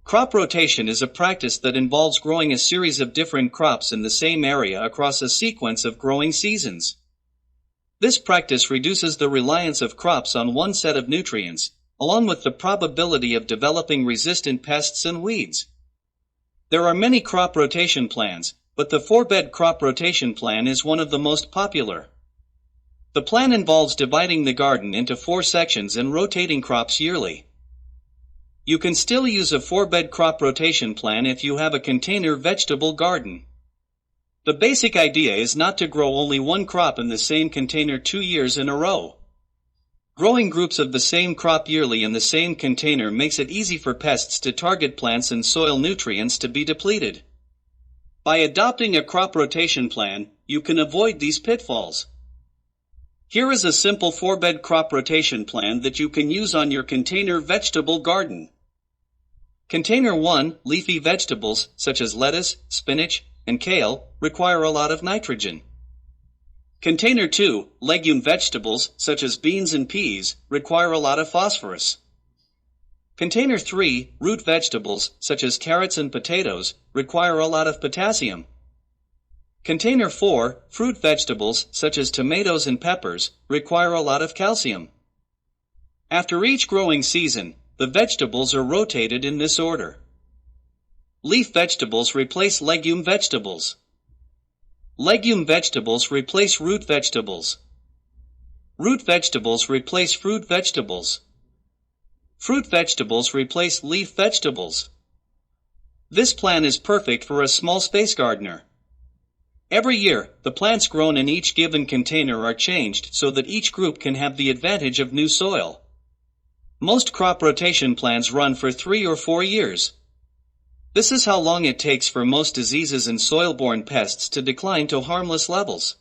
Crop rotation is a practice that involves growing a series of different crops in the same area across a sequence of growing seasons. This practice reduces the reliance of crops on one set of nutrients, along with the probability of developing resistant pests and weeds. There are many crop rotation plans, but the 4-bed crop rotation plan is one of the most popular. The plan involves dividing the garden into 4 sections and rotating crops yearly. You can still use a 4-bed crop rotation plan if you have a container vegetable garden. The basic idea is not to grow only one crop in the same container 2 years in a row. Growing groups of the same crop yearly in the same container makes it easy for pests to target plants and soil nutrients to be depleted. By adopting a crop rotation plan, you can avoid these pitfalls. Here is a simple 4-bed crop rotation plan that you can use on your container vegetable garden. Container 1, leafy vegetables such as lettuce, spinach, and kale require a lot of nitrogen. Container 2, legume vegetables such as beans and peas require a lot of phosphorus. Container 3, root vegetables such as carrots and potatoes require a lot of potassium. Container 4, fruit vegetables such as tomatoes and peppers require a lot of calcium. After each growing season, the vegetables are rotated in this order. Leaf vegetables replace legume vegetables. Legume vegetables replace root vegetables. Root vegetables replace fruit vegetables. Fruit vegetables replace leaf vegetables. This plan is perfect for a small space gardener. Every year, the plants grown in each given container are changed so that each group can have the advantage of new soil. Most crop rotation plans run for 3 or 4 years. This is how long it takes for most diseases and soil-borne pests to decline to harmless levels.